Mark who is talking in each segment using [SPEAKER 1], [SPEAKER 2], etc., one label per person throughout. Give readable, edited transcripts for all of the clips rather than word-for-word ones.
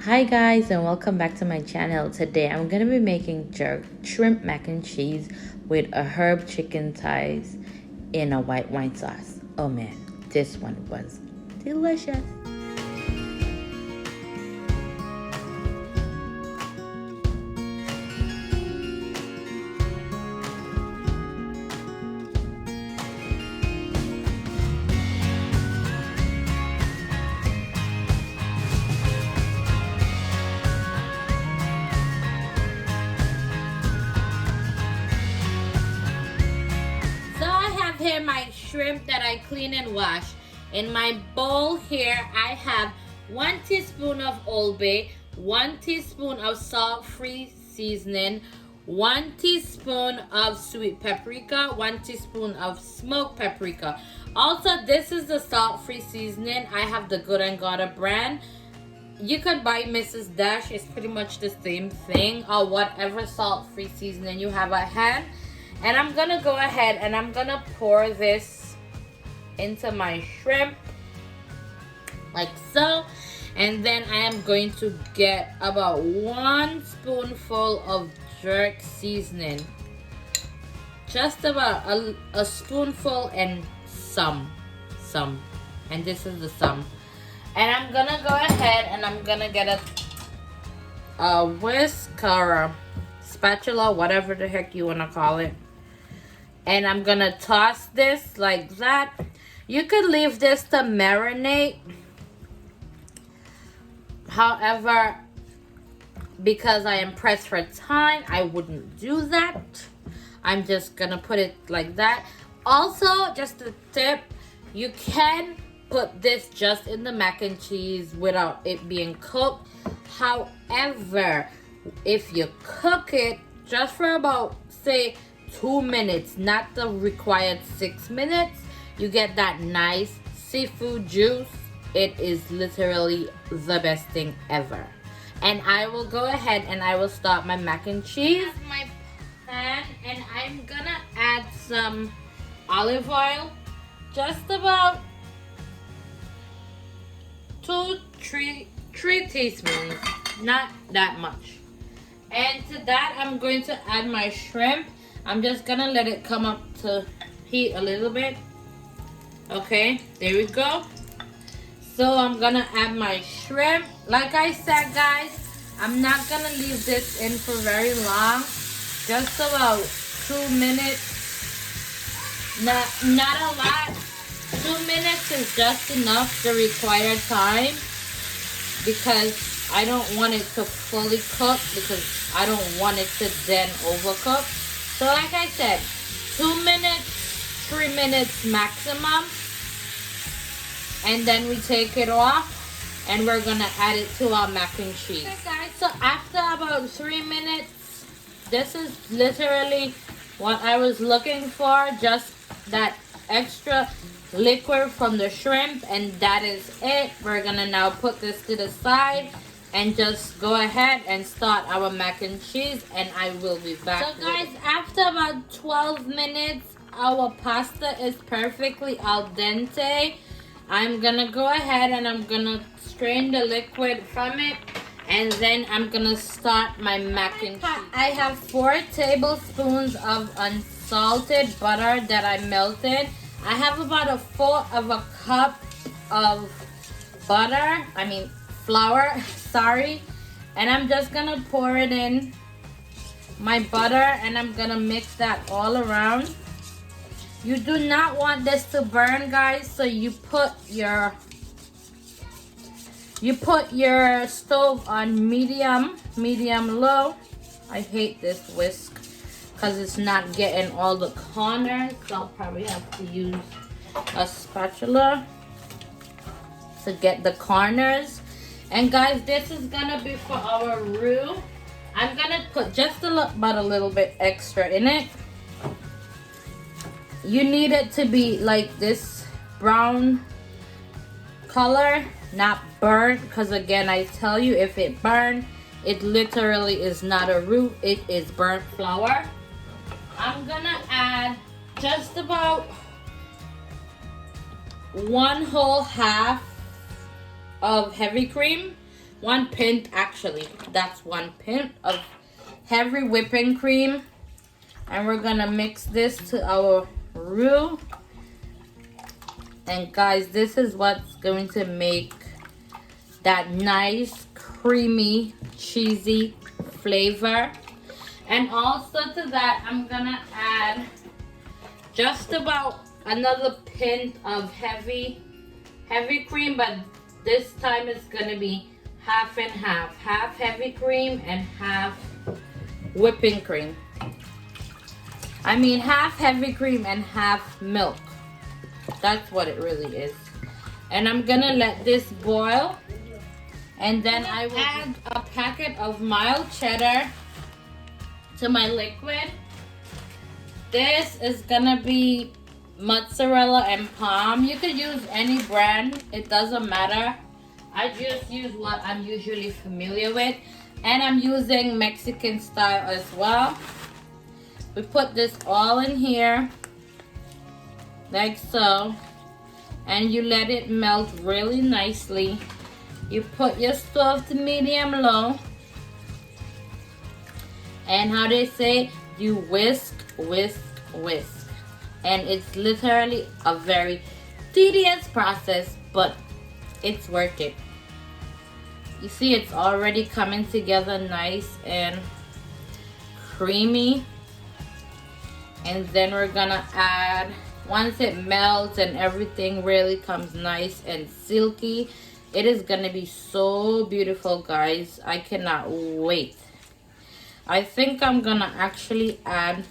[SPEAKER 1] Hi guys, and welcome back to my channel. Today I'm gonna be making jerk shrimp mac and cheese with a herb chicken thighs in a white wine sauce. Oh man, this one was delicious. So I have here my shrimp that I clean and wash. In my bowl here I have 1 teaspoon of Old Bay, 1 teaspoon of salt-free seasoning, 1 teaspoon of sweet paprika, 1 teaspoon of smoked paprika. Also, this is the salt-free seasoning. I have the Good and Gotta brand. You could buy Mrs. Dash. It's pretty much the same thing, or whatever salt-free seasoning you have at hand. And I'm gonna go ahead and I'm gonna pour this into my shrimp like so. And then I am going to get about 1 spoonful of jerk seasoning. Just about a spoonful and some. And this is the some. And I'm gonna go ahead and I'm gonna get a whisk or a spatula, whatever the heck you wanna call it. And I'm gonna toss this like that. You could leave this to marinate. However, because I am pressed for time, I wouldn't do that. I'm just gonna put it like that. Also, just a tip, you can put this just in the mac and cheese without it being cooked. However, if you cook it just for about, say, 2 minutes, not the required 6 minutes, you get that nice seafood juice. It is literally the best thing ever. And I will go ahead and I will start my mac and cheese. My pan, and I'm gonna add some olive oil, just about 3 teaspoons, not that much. And to that, I'm going to add my shrimp. I'm just gonna let it come up to heat a little bit. Okay, there we go. So I'm gonna add my shrimp. Like I said, guys, I'm not gonna leave this in for very long. Just about 2 minutes. Not a lot. 2 minutes is just enough, the required time, because I don't want it to fully cook, because I don't want it to then overcook. So like I said, 2 minutes, 3 minutes maximum. And then we take it off and we're gonna add it to our mac and cheese. Okay guys, so after about 3 minutes, this is literally what I was looking for. Just that extra liquid from the shrimp, and that is it. We're gonna now put this to the side and just go ahead and start our mac and cheese, and I will be back. So guys, after about 12 minutes, our pasta is perfectly al dente. I'm gonna go ahead and I'm gonna strain the liquid from it, and then I'm gonna start my mac and cheese. I have 4 tablespoons of unsalted butter that I melted. I have about 1/4 of a cup of flour, sorry. And I'm just gonna pour it in my butter, and I'm gonna mix that all around. You do not want this to burn, guys, so you put your stove on medium low. I hate this whisk because it's not getting all the corners, so I'll probably have to use a spatula to get the corners. And guys, this is gonna be for our roux. I'm gonna put just about a little bit extra in it. You need it to be like this brown color, not burnt, because again, I tell you, if it burned, it literally is not a roux, it is burnt flour. I'm gonna add just about 1/2 of heavy cream. 1 pint actually. That's 1 pint of heavy whipping cream. And we're gonna mix this to our roux. And guys, this is what's going to make that nice, creamy, cheesy flavor. And also to that, I'm gonna add just about another pint of heavy cream, but this time it's gonna be half and half. Half heavy cream and half whipping cream. I mean half heavy cream and half milk. That's what it really is. And I'm gonna let this boil. And then I will add a packet of mild cheddar to my liquid. This is gonna be mozzarella and Parm. You could use any brand, it doesn't matter. I just use what I'm usually familiar with. And I'm using Mexican style as well. We put this all in here, like so. And you let it melt really nicely. You put your stove to medium low. And how they say, you whisk, whisk, whisk. And it's literally a very tedious process, but it's worth it. You see, it's already coming together nice and creamy. And then we're gonna add, once it melts and everything really comes nice and silky, it is gonna be so beautiful, guys. I cannot wait. I think I'm gonna actually add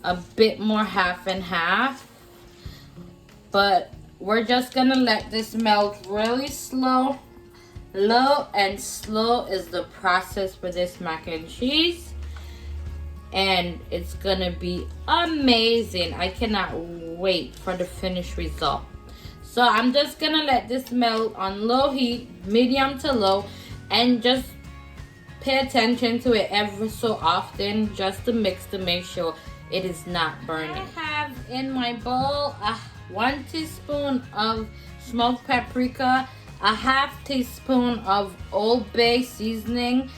[SPEAKER 1] a bit more half and half, but we're just gonna let this melt really slow. Low and slow is the process for this mac and cheese, and it's gonna be amazing. I cannot wait for the finished result. So I'm just gonna let this melt on low heat, medium to low, and just pay attention to it ever so often, just to mix to make sure it is not burning. I have in my bowl 1 teaspoon of smoked paprika, a half teaspoon of Old Bay seasoning,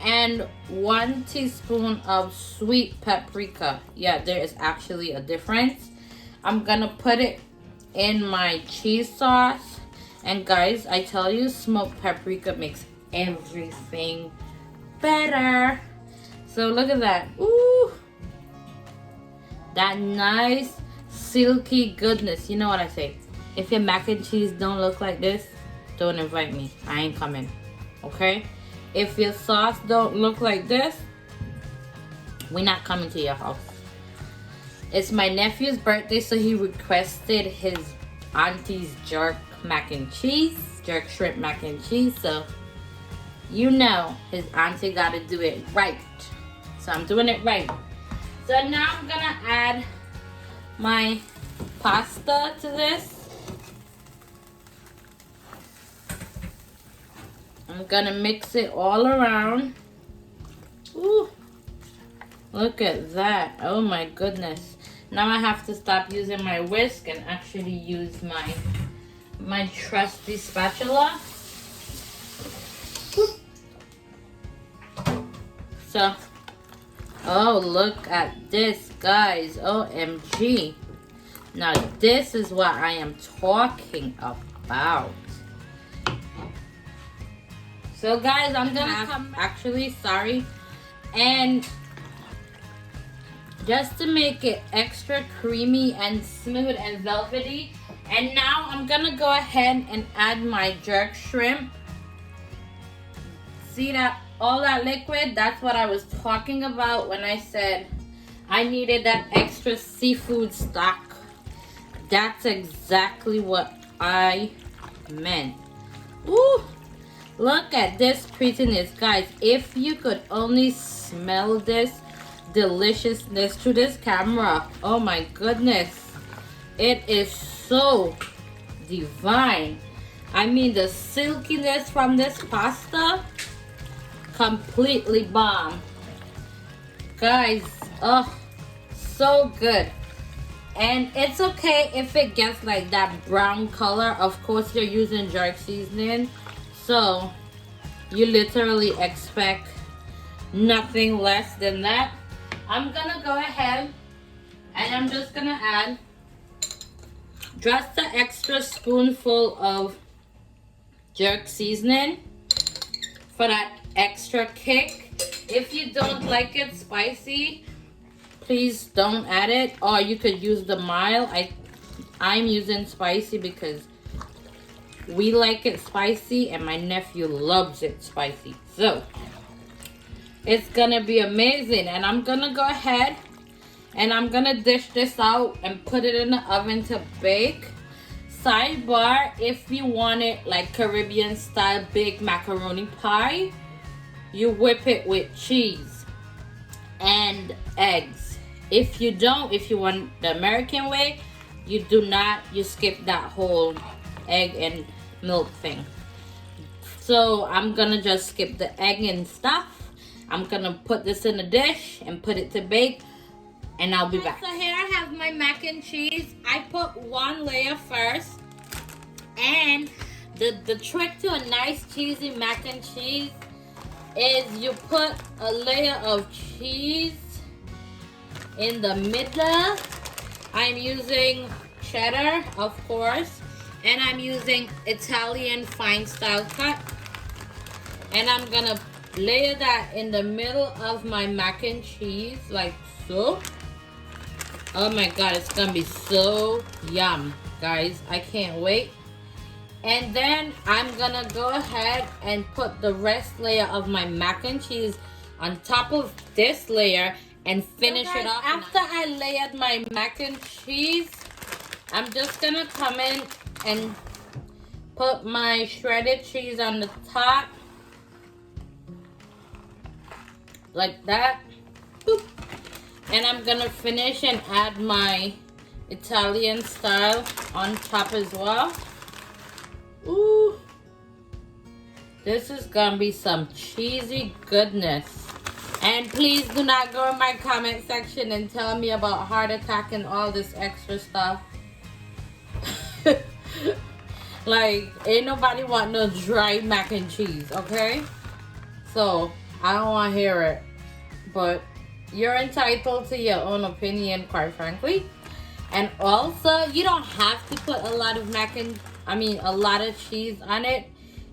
[SPEAKER 1] and 1 teaspoon of sweet paprika. Yeah, there is actually a difference. I'm gonna put it in my cheese sauce. And guys, I tell you, smoked paprika makes everything better. So look at that. Ooh, that nice silky goodness. You know what I say, if your mac and cheese don't look like this, don't invite me. I ain't coming. Okay, if your sauce don't look like this, we're not coming to your house. It's my nephew's birthday, so he requested his auntie's jerk mac and cheese, jerk shrimp mac and cheese. So you know his auntie gotta do it right. So I'm doing it right. So now I'm gonna add my pasta to this. I'm gonna mix it all around. Ooh, look at that. Oh my goodness. Now I have to stop using my whisk and actually use my trusty spatula. So, oh, look at this, guys. OMG. Now this is what I am talking about. So guys, I'm gonna and just to make it extra creamy and smooth and velvety. And now I'm gonna go ahead and add my jerk shrimp. See that, all that liquid? That's what I was talking about when I said I needed that extra seafood stock. That's exactly what I meant. Ooh, look at this prettiness, guys. If you could only smell this deliciousness through this camera. Oh my goodness. It is so divine. I mean, the silkiness from this pasta, completely bomb. Guys, oh, so good. And it's okay if it gets like that brown color. Of course, you're using jerk seasoning, so You literally expect nothing less than that. I'm gonna go ahead and I'm just gonna add just an extra spoonful of jerk seasoning for that extra kick. If you don't like it spicy, please don't add it, or you could use the mild. I'm using spicy because we like it spicy and my nephew loves it spicy. So it's gonna be amazing. And I'm gonna go ahead and I'm gonna dish this out and put it in the oven to bake. Sidebar, if you want it like Caribbean style baked macaroni pie, you whip it with cheese and eggs. If you don't, if you want the American way, you do not, you skip that whole egg and milk thing. So I'm gonna just skip the egg and stuff. I'm gonna put this in a dish and put it to bake, and I'll be back. So here I have my mac and cheese. I put one layer first, and the trick to a nice cheesy mac and cheese is you put a layer of cheese in the middle. I'm using cheddar, of course, and I'm using Italian fine style cut, and I'm gonna layer that in the middle of my mac and cheese like so. Oh my god, it's gonna be so yum, guys. I can't wait. And then I'm gonna go ahead and put the rest layer of my mac and cheese on top of this layer and finish it off. After I layered my mac and cheese, I'm just gonna come in and put my shredded cheese on the top like that. Boop. And I'm gonna finish and add my Italian style on top as well. Ooh, this is gonna be some cheesy goodness. And please do not go in my comment section and tell me about heart attack and all this extra stuff. Like, ain't nobody want no dry mac and cheese, okay? So I don't want to hear it, but you're entitled to your own opinion, quite frankly. And also, you don't have to put a lot of a lot of cheese on it.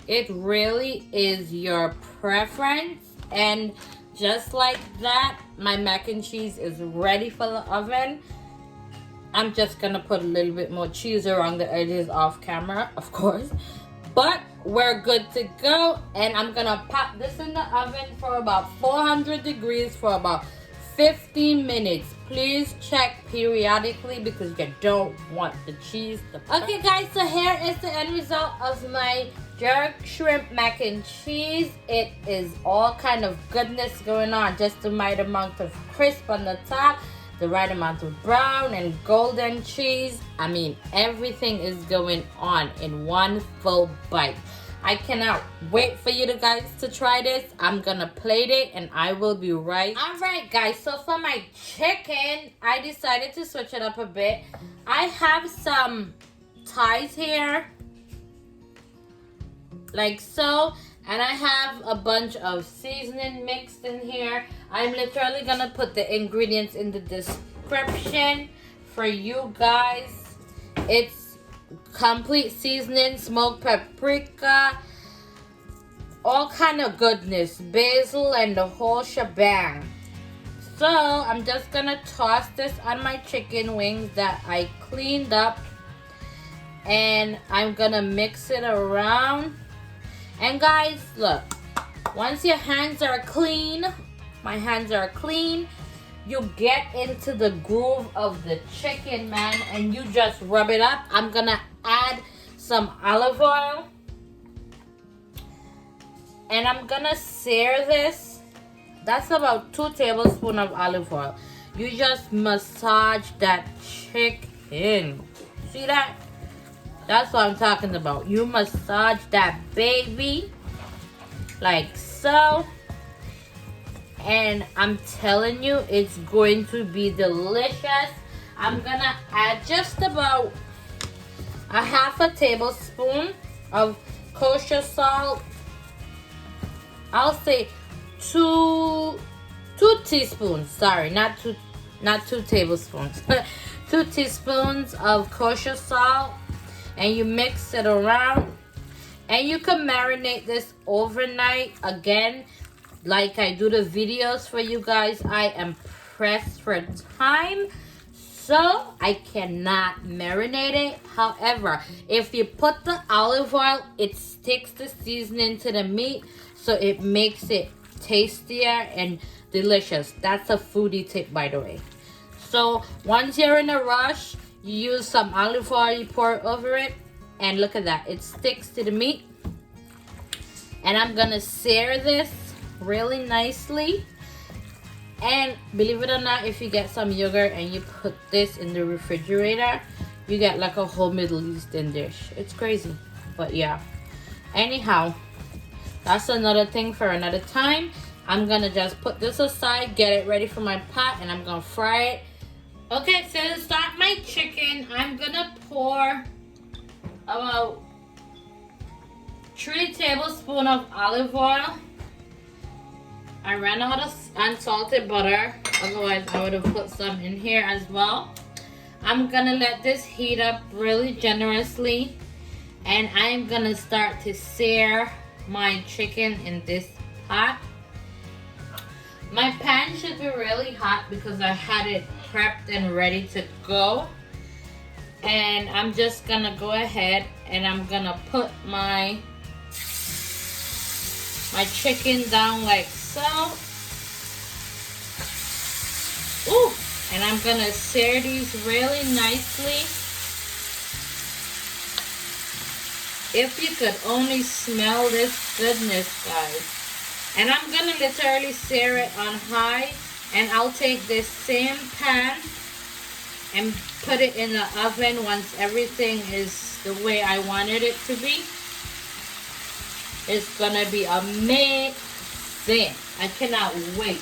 [SPEAKER 1] It really is your preference. And just like that, my mac and cheese is ready for the oven. I'm just gonna put a little bit more cheese around the edges off camera, of course. But we're good to go. And I'm gonna pop this in the oven for about 400 degrees for about 15 minutes. Please check periodically because you don't want the cheese to pop. Okay guys, so here is the end result of my jerk shrimp mac and cheese. It is all kind of goodness going on. Just the right amount of crisp on the top, the right amount of brown and golden cheese. I mean, everything is going on in one full bite. I cannot wait for you guys to try this. I'm gonna plate it and I will be right. Alright guys, so for my chicken, I decided to switch it up a bit. I have some thighs here, like so, and I have a bunch of seasoning mixed in here. I'm literally gonna put the ingredients in the description for you guys. It's complete seasoning, smoked paprika, all kind of goodness, basil, and the whole shebang. So I'm just gonna toss this on my chicken wings that I cleaned up, and I'm gonna mix it around. And guys, look, once your hands are clean, my hands are clean, you get into the groove of the chicken, man, and you just rub it up. I'm gonna add some olive oil, and I'm gonna sear this. That's about 2 tablespoons of olive oil. You just massage that chicken. See that? That's what I'm talking about. You massage that baby like so. And I'm telling you, it's going to be delicious. I'm gonna add just about a half a tablespoon of kosher salt I'll say two teaspoons. Sorry, not two tablespoons. 2 teaspoons of kosher salt, and you mix it around. And you can marinate this overnight. Again, like I do the videos for you guys, I am pressed for time, so I cannot marinate it. However, if you put the olive oil, it sticks the seasoning to the meat, so it makes it tastier and delicious. That's a foodie tip, by the way. So once you're in a rush, you use some olive oil, you pour it over it, and look at that, it sticks to the meat. And I'm gonna sear this really nicely. And believe it or not, if you get some yogurt and you put this in the refrigerator, you get like a whole Middle Eastern dish. It's crazy, but yeah. Anyhow, that's another thing for another time. I'm gonna just put this aside, get it ready for my pot, and I'm gonna fry it. Okay, so to start my chicken, I'm gonna pour about 3 tablespoons of olive oil. I ran out of unsalted butter, otherwise I would have put some in here as well. I'm gonna let this heat up really generously, and I'm gonna start to sear my chicken in this pot. My pan should be really hot because I had it prepped and ready to go. And I'm just gonna go ahead and I'm gonna put my chicken down like so. Ooh, and I'm gonna sear these really nicely. If you could only smell this goodness, guys. And I'm gonna literally sear it on high, and I'll take this same pan and put it in the oven once everything is the way I wanted it to be. It's gonna be amazing. I cannot wait.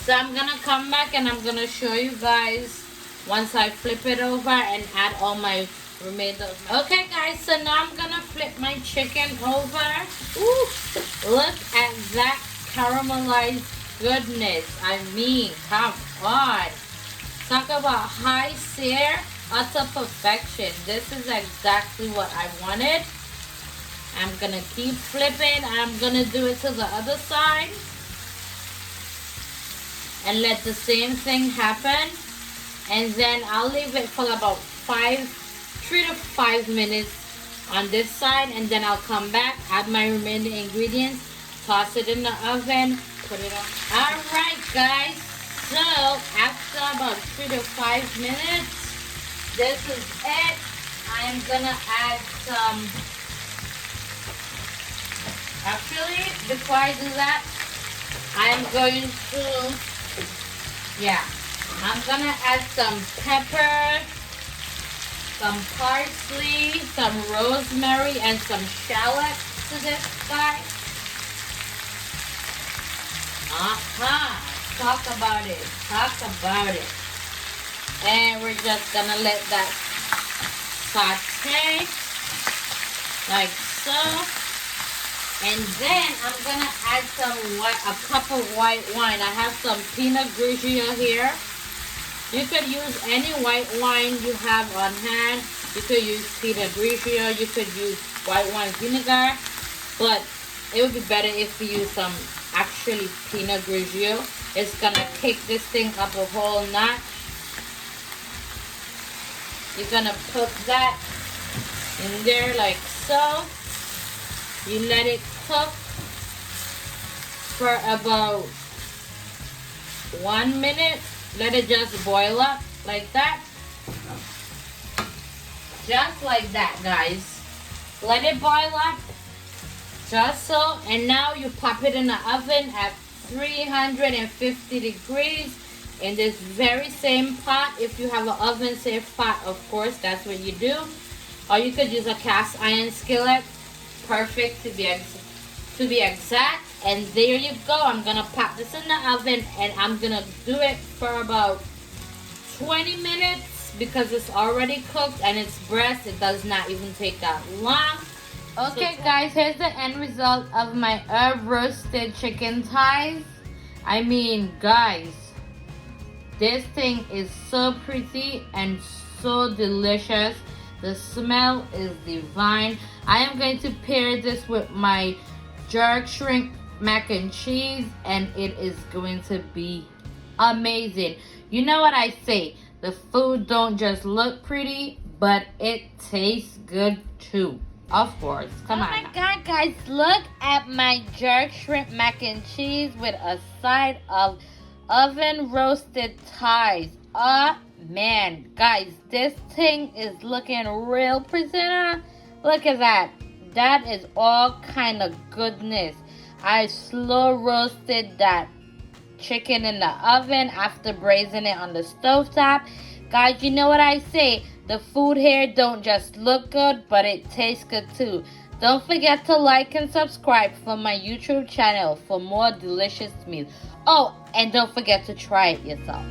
[SPEAKER 1] So I'm gonna come back and I'm gonna show you guys once I flip it over and add all my remainder. Okay guys, so now I'm gonna flip my chicken over. Ooh, look at that caramelized goodness. I mean, come on. Talk about high sear, utter perfection. This is exactly what I wanted. I'm gonna keep flipping. I'm gonna do it to the other side and let the same thing happen. And then I'll leave it for about 3 to 5 minutes on this side, and then I'll come back, add my remaining ingredients, toss it in the oven, put it on. Alright guys, so after about 3 to 5 minutes, this is it. I'm gonna add some, actually before I do that, I'm going to add some pepper, some parsley, some rosemary, and some shallots to this guy. Talk about it. And we're just gonna let that saute like so. And then I'm gonna add a cup of white wine. I have some Pinot Grigio here. You could use any white wine you have on hand. You could use Pinot Grigio. You could use white wine vinegar. But it would be better if you use some actually Pinot Grigio. It's gonna kick this thing up a whole notch. You're gonna put that in there like so. You let it cook for about 1 minute. Let it just boil up like that. Just like that, guys. Let it boil up. Just so. And now you pop it in the oven at 350 degrees in this very same pot. If you have an oven safe pot, of course, that's what you do. Or you could use a cast iron skillet. Perfect to be exact. And there you go. I'm gonna pop this in the oven, and I'm gonna do it for about 20 minutes because it's already cooked and it's breast. It does not even take that long. Okay guys, here's the end result of my herb roasted chicken thighs. I mean guys, this thing is so pretty and so delicious. The smell is divine. I am going to pair this with my jerk shrimp mac and cheese, and it is going to be amazing. You know what I say, the food don't just look pretty, but it tastes good too. Of course. Come on. Oh my god, guys, look at my jerk shrimp mac and cheese with a side of oven roasted thighs. Oh man, guys, this thing is looking real presenter. Look at that. That is all kind of goodness. I slow roasted that chicken in the oven after braising it on the stovetop. Guys, you know what I say? The food here don't just look good, but it tastes good too. Don't forget to like and subscribe for my YouTube channel for more delicious meals. Oh, and don't forget to try it yourself.